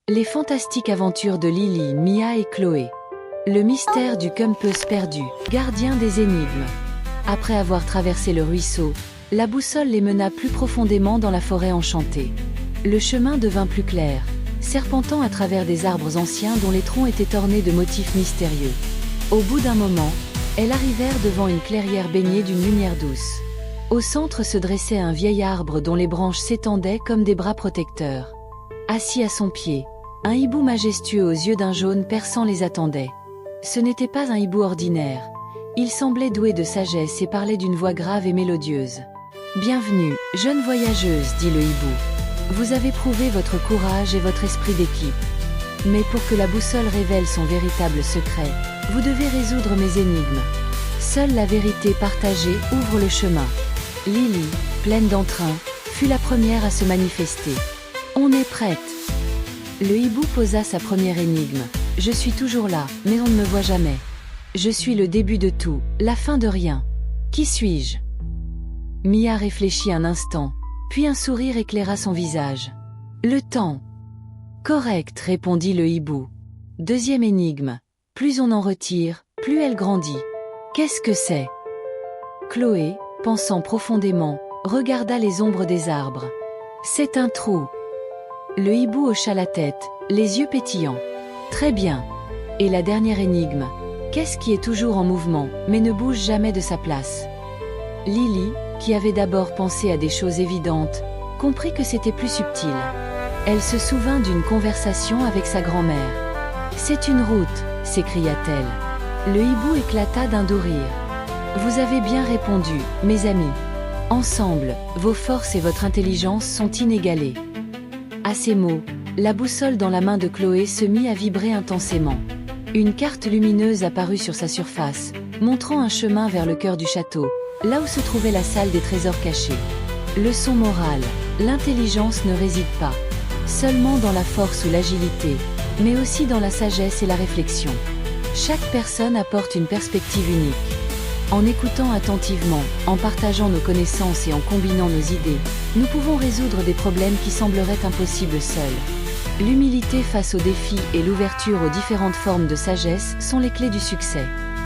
Les fantastiques aventures de Lily, Mia et Chloé. Le mystère du Compass perdu, gardien des énigmes. Après avoir traversé le ruisseau, la boussole les mena plus profondément dans la forêt enchantée. Le chemin devint plus clair, serpentant à travers des arbres anciens dont les troncs étaient ornés de motifs mystérieux. Au bout d'un moment, elles arrivèrent devant une clairière baignée d'une lumière douce. Au centre se dressait un vieil arbre dont les branches s'étendaient comme des bras protecteurs. Assis à son pied, un hibou majestueux aux yeux d'un jaune perçant les attendait. Ce n'était pas un hibou ordinaire. Il semblait doué de sagesse et parlait d'une voix grave et mélodieuse. « Bienvenue, jeune voyageuse, dit le hibou. Vous avez prouvé votre courage et votre esprit d'équipe. Mais pour que la boussole révèle son véritable secret, vous devez résoudre mes énigmes. Seule la vérité partagée ouvre le chemin. » Lily, pleine d'entrain, fut la première à se manifester. « On est prête. » Le hibou posa sa première énigme. « Je suis toujours là, mais on ne me voit jamais. Je suis le début de tout, la fin de rien. Qui suis-je » Mia réfléchit un instant, puis un sourire éclaira son visage. « Le temps. » « Correct, répondit le hibou. Deuxième énigme. Plus on en retire, plus elle grandit. Qu'est-ce que c'est » Chloé, pensant profondément, regarda les ombres des arbres. « C'est un trou. » Le hibou hocha la tête, les yeux pétillants. « Très bien. Et la dernière énigme. Qu'est-ce qui est toujours en mouvement, mais ne bouge jamais de sa place » Lily, qui avait d'abord pensé à des choses évidentes, comprit que c'était plus subtil. Elle se souvint d'une conversation avec sa grand-mère. « C'est une route !» s'écria-t-elle. Le hibou éclata d'un doux rire. « Vous avez bien répondu, mes amis. Ensemble, vos forces et votre intelligence sont inégalées. » À ces mots, la boussole dans la main de Chloé se mit à vibrer intensément. Une carte lumineuse apparut sur sa surface, montrant un chemin vers le cœur du château, là où se trouvait la salle des trésors cachés. Leçon morale, l'intelligence ne réside pas seulement dans la force ou l'agilité, mais aussi dans la sagesse et la réflexion. Chaque personne apporte une perspective unique. En écoutant attentivement, en partageant nos connaissances et en combinant nos idées, nous pouvons résoudre des problèmes qui sembleraient impossibles seuls. L'humilité face aux défis et l'ouverture aux différentes formes de sagesse sont les clés du succès.